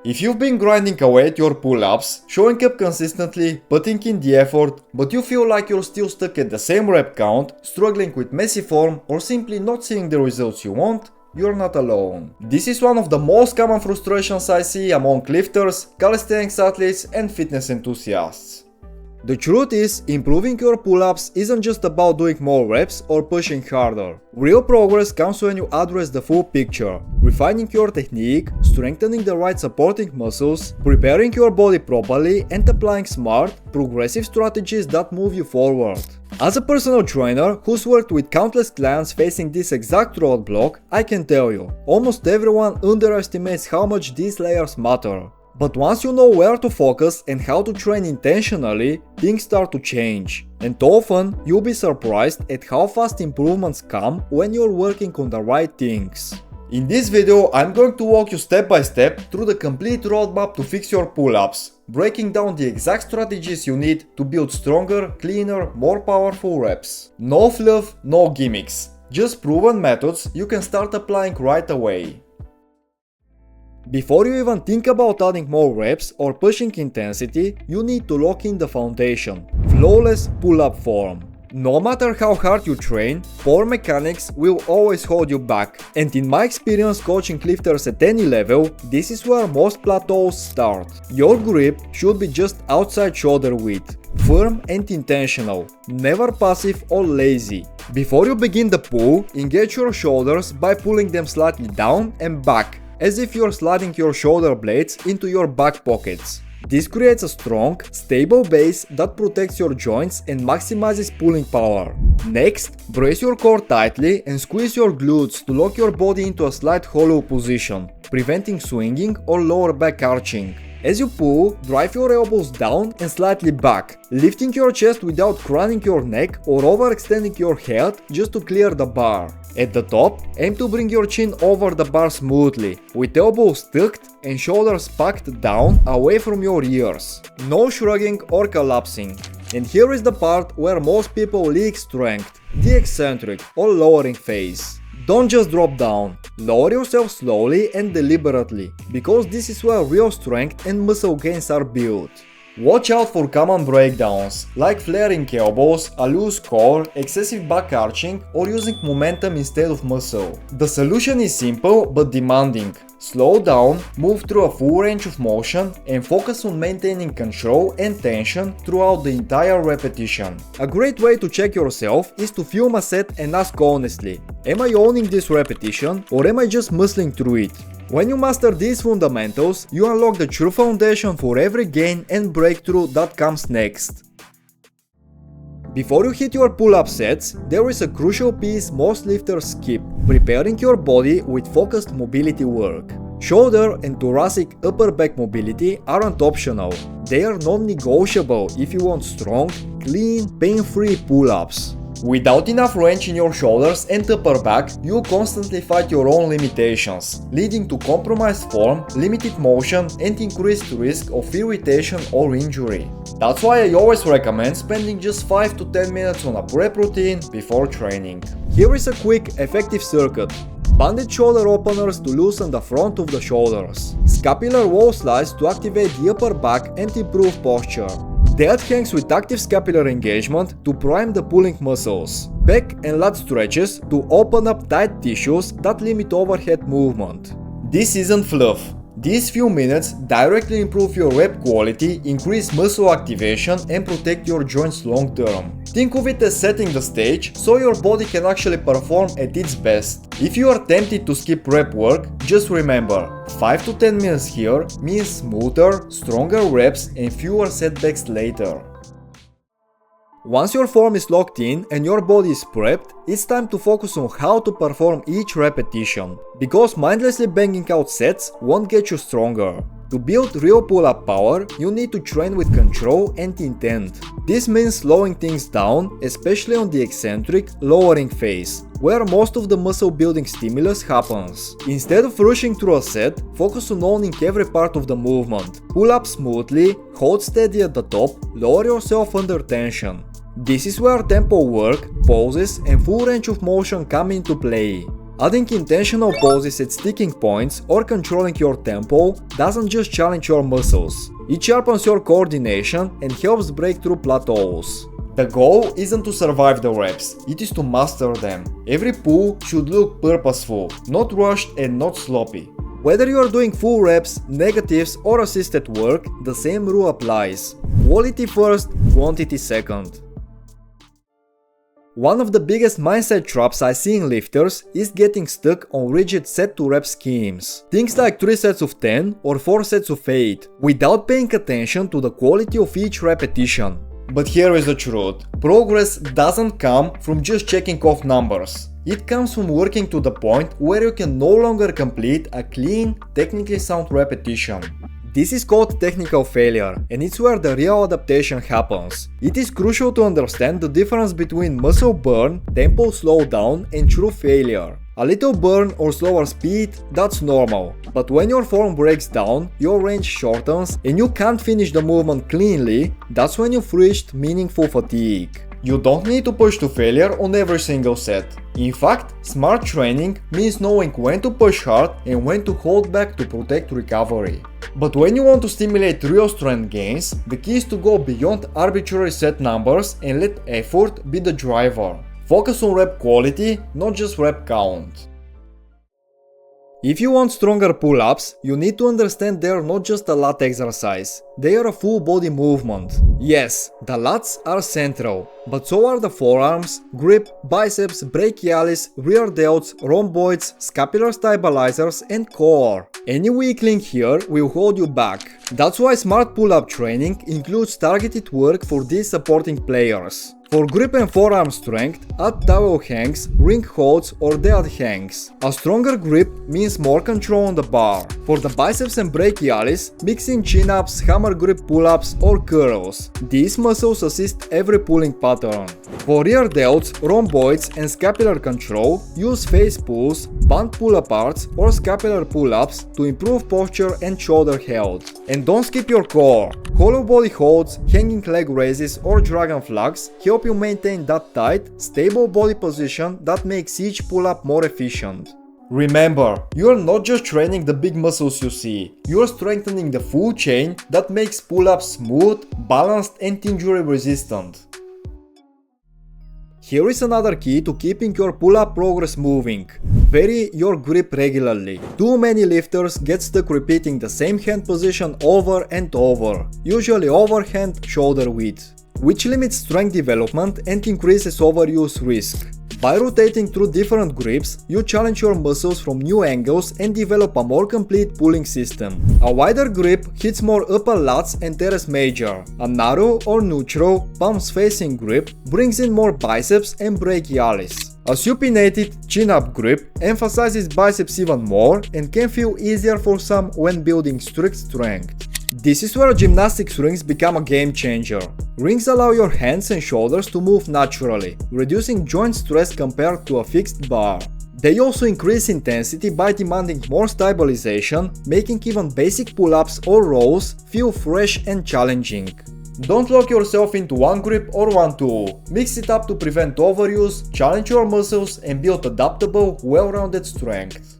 If you've been grinding away at your pull-ups, showing up consistently, putting in the effort, but you feel like you're still stuck at the same rep count, struggling with messy form, or simply not seeing the results you want, you're not alone. This is one of the most common frustrations I see among lifters, calisthenics athletes, and fitness enthusiasts. The truth is, improving your pull-ups isn't just about doing more reps or pushing harder. Real progress comes when you address the full picture, refining your technique, strengthening the right supporting muscles, preparing your body properly, and applying smart, progressive strategies that move you forward. As a personal trainer who's worked with countless clients facing this exact roadblock, I can tell you, almost everyone underestimates how much these layers matter. But once you know where to focus and how to train intentionally, things start to change. And often, you'll be surprised at how fast improvements come when you're working on the right things. In this video, I'm going to walk you step by step through the complete roadmap to fix your pull-ups, breaking down the exact strategies you need to build stronger, cleaner, more powerful reps. No fluff, no gimmicks. Just proven methods you can start applying right away. Before you even think about adding more reps or pushing intensity, you need to lock in the foundation: flawless pull-up form. No matter how hard you train, poor mechanics will always hold you back. And in my experience coaching lifters at any level, this is where most plateaus start. Your grip should be just outside shoulder width, firm and intentional, never passive or lazy. Before you begin the pull, engage your shoulders by pulling them slightly down and back, as if you're sliding your shoulder blades into your back pockets. This creates a strong, stable base that protects your joints and maximizes pulling power. Next, brace your core tightly and squeeze your glutes to lock your body into a slight hollow position, preventing swinging or lower back arching. As you pull, drive your elbows down and slightly back, lifting your chest without craning your neck or overextending your head just to clear the bar. At the top, aim to bring your chin over the bar smoothly, with elbows tucked and shoulders packed down away from your ears. No shrugging or collapsing. And here is the part where most people leak strength, the eccentric or lowering phase. Don't just drop down, lower yourself slowly and deliberately, because this is where real strength and muscle gains are built. Watch out for common breakdowns, like flaring elbows, a loose core, excessive back arching, or using momentum instead of muscle. The solution is simple but demanding. Slow down, move through a full range of motion, and focus on maintaining control and tension throughout the entire repetition. A great way to check yourself is to film a set and ask honestly, am I owning this repetition or am I just muscling through it? When you master these fundamentals, you unlock the true foundation for every gain and breakthrough that comes next. Before you hit your pull-up sets, there is a crucial piece most lifters skip: preparing your body with focused mobility work. Shoulder and thoracic upper back mobility aren't optional. They are non-negotiable if you want strong, clean, pain-free pull-ups. Without enough range in your shoulders and upper back, you'll constantly fight your own limitations, leading to compromised form, limited motion, and increased risk of irritation or injury. That's why I always recommend spending just 5 to 10 minutes on a prep routine before training. Here is a quick, effective circuit. Banded shoulder openers to loosen the front of the shoulders. Scapular wall slides to activate the upper back and improve posture. Dead hangs with active scapular engagement to prime the pulling muscles. Back and lat stretches to open up tight tissues that limit overhead movement. This isn't fluff. These few minutes directly improve your rep quality, increase muscle activation, and protect your joints long term. Think of it as setting the stage so your body can actually perform at its best. If you are tempted to skip rep work, just remember, 5 to 10 minutes here means smoother, stronger reps and fewer setbacks later. Once your form is locked in and your body is prepped, it's time to focus on how to perform each repetition, because mindlessly banging out sets won't get you stronger. To build real pull-up power, you need to train with control and intent. This means slowing things down, especially on the eccentric, lowering phase, where most of the muscle building stimulus happens. Instead of rushing through a set, focus on owning every part of the movement. Pull up smoothly, hold steady at the top, lower yourself under tension. This is where tempo work, poses and full range of motion come into play. Adding intentional poses at sticking points or controlling your tempo doesn't just challenge your muscles. It sharpens your coordination and helps break through plateaus. The goal isn't to survive the reps, it is to master them. Every pull should look purposeful, not rushed and not sloppy. Whether you are doing full reps, negatives or assisted work, the same rule applies. Quality first, quantity second. One of the biggest mindset traps I see in lifters is getting stuck on rigid set to rep schemes. Things like 3 sets of 10 or 4 sets of 8, without paying attention to the quality of each repetition. But here is the truth. Progress doesn't come from just checking off numbers. It comes from working to the point where you can no longer complete a clean, technically sound repetition. This is called technical failure, and it's where the real adaptation happens. It is crucial to understand the difference between muscle burn, tempo slowdown, and true failure. A little burn or slower speed, that's normal. But when your form breaks down, your range shortens, and you can't finish the movement cleanly, that's when you've reached meaningful fatigue. You don't need to push to failure on every single set. In fact, smart training means knowing when to push hard and when to hold back to protect recovery. But when you want to stimulate real strength gains, the key is to go beyond arbitrary set numbers and let effort be the driver. Focus on rep quality, not just rep count. If you want stronger pull-ups, you need to understand they are not just a lat exercise, they are a full body movement. Yes, the lats are central, but so are the forearms, grip, biceps, brachialis, rear delts, rhomboids, scapular stabilizers and core. Any weak link here will hold you back. That's why smart pull-up training includes targeted work for these supporting players. For grip and forearm strength, add towel hangs, ring holds or dead hangs. A stronger grip means more control on the bar. For the biceps and brachialis, mix in chin-ups, hammer grip pull-ups or curls. These muscles assist every pulling pattern. For rear delts, rhomboids and scapular control, use face pulls, band pull-aparts or scapular pull-ups to improve posture and shoulder health. And don't skip your core. Hollow body holds, hanging leg raises or dragon flags help you maintain that tight, stable body position that makes each pull-up more efficient. Remember, you are not just training the big muscles you see, you are strengthening the full chain that makes pull-ups smooth, balanced and injury resistant. Here is another key to keeping your pull-up progress moving. Vary your grip regularly. Too many lifters get stuck repeating the same hand position over and over, usually overhand shoulder width, which limits strength development and increases overuse risk. By rotating through different grips, you challenge your muscles from new angles and develop a more complete pulling system. A wider grip hits more upper lats and teres major. A narrow or neutral, palms facing grip brings in more biceps and brachialis. A supinated, chin-up grip emphasizes biceps even more and can feel easier for some when building strict strength. This is where gymnastics rings become a game changer. Rings allow your hands and shoulders to move naturally, reducing joint stress compared to a fixed bar. They also increase intensity by demanding more stabilization, making even basic pull-ups or rows feel fresh and challenging. Don't lock yourself into one grip or one tool. Mix it up to prevent overuse, challenge your muscles and build adaptable, well-rounded strength.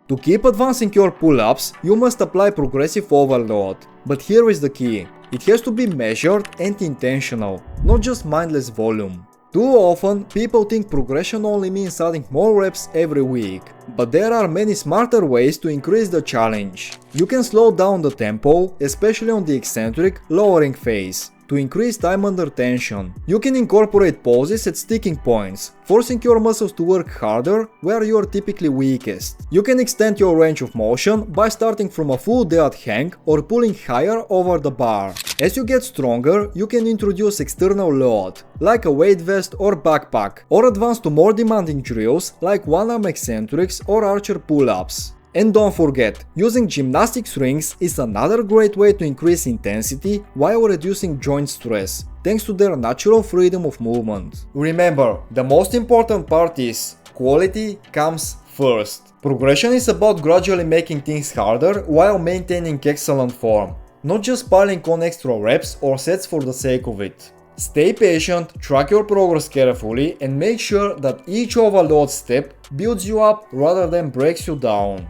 To keep advancing your pull-ups, you must apply progressive overload. But here is the key. It has to be measured and intentional, not just mindless volume. Too often, people think progression only means adding more reps every week. But there are many smarter ways to increase the challenge. You can slow down the tempo, especially on the eccentric, lowering phase, to increase time under tension. You can incorporate pauses at sticking points, forcing your muscles to work harder where you are typically weakest. You can extend your range of motion by starting from a full dead hang or pulling higher over the bar. As you get stronger, you can introduce external load, like a weight vest or backpack, or advance to more demanding drills like one-arm eccentrics or archer pull-ups. And don't forget, using gymnastics rings is another great way to increase intensity while reducing joint stress, thanks to their natural freedom of movement. Remember, the most important part is quality comes first. Progression is about gradually making things harder while maintaining excellent form, not just piling on extra reps or sets for the sake of it. Stay patient, track your progress carefully, and make sure that each overload step builds you up rather than breaks you down.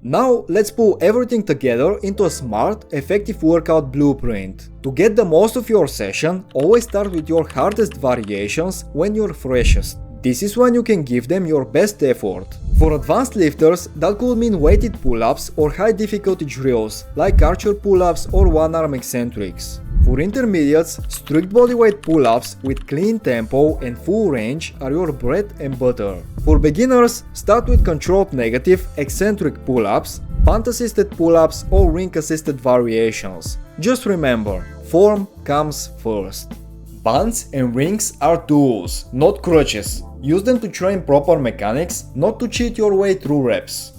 Now let's pull everything together into a smart, effective workout blueprint. To get the most of your session, always start with your hardest variations when you're freshest. This is when you can give them your best effort. For advanced lifters, that could mean weighted pull-ups or high difficulty drills like archer pull-ups or one-arm eccentrics. For intermediates, strict bodyweight pull-ups with clean tempo and full range are your bread and butter. For beginners, start with controlled negative eccentric pull-ups, band-assisted pull-ups or ring-assisted variations. Just remember, form comes first. Bands and rings are tools, not crutches. Use them to train proper mechanics, not to cheat your way through reps.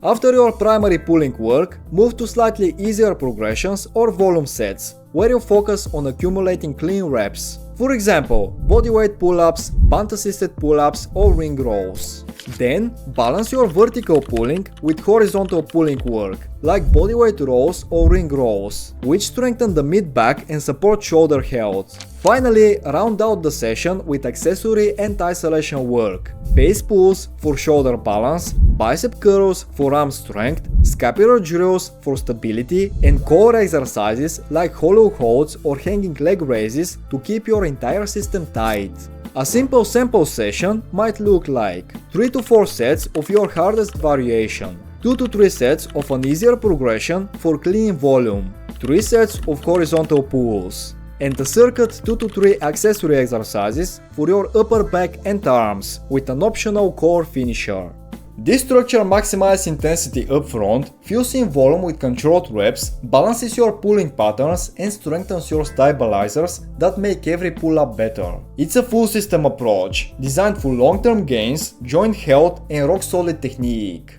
After your primary pulling work, move to slightly easier progressions or volume sets, where you focus on accumulating clean reps. For example, bodyweight pull-ups, band-assisted pull-ups or ring rows. Then, balance your vertical pulling with horizontal pulling work, like bodyweight rows or ring rows, which strengthen the mid-back and support shoulder health. Finally, round out the session with accessory and isolation work. Face pulls for shoulder balance, bicep curls for arm strength, scapular drills for stability, and core exercises like hollow holds or hanging leg raises to keep your entire system tight. A simple sample session might look like 3 to 4 sets of your hardest variation, 2 to 3 sets of an easier progression for clean volume, 3 sets of horizontal pulls, and a circuit 2 to 3 accessory exercises for your upper back and arms with an optional core finisher. This structure maximizes intensity upfront, fills in volume with controlled reps, balances your pulling patterns and strengthens your stabilizers that make every pull-up better. It's a full system approach, designed for long-term gains, joint health and rock-solid technique.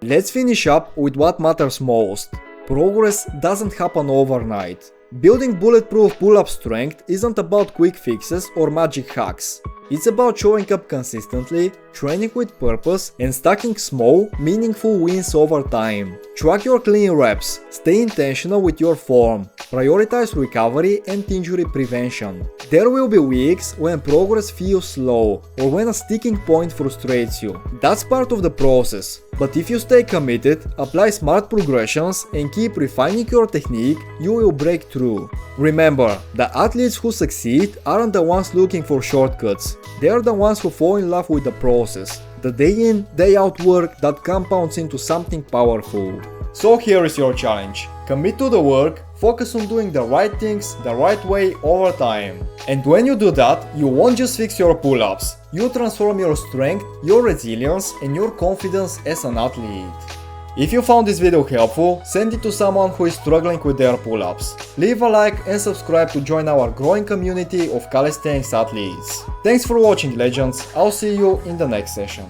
Let's finish up with what matters most. Progress doesn't happen overnight. Building bulletproof pull-up strength isn't about quick fixes or magic hacks. It's about showing up consistently, training with purpose, and stacking small, meaningful wins over time. Track your clean reps, stay intentional with your form, prioritize recovery and injury prevention. There will be weeks when progress feels slow, or when a sticking point frustrates you. That's part of the process. But if you stay committed, apply smart progressions, and keep refining your technique, you will break through. Remember, the athletes who succeed aren't the ones looking for shortcuts. They are the ones who fall in love with the process, the day in, day out work that compounds into something powerful. So here is your challenge. Commit to the work, focus on doing the right things the right way over time. And when you do that, you won't just fix your pull-ups, you transform your strength, your resilience and your confidence as an athlete. If you found this video helpful, send it to someone who is struggling with their pull-ups. Leave a like and subscribe to join our growing community of calisthenics athletes. Thanks for watching, legends. I'll see you in the next session.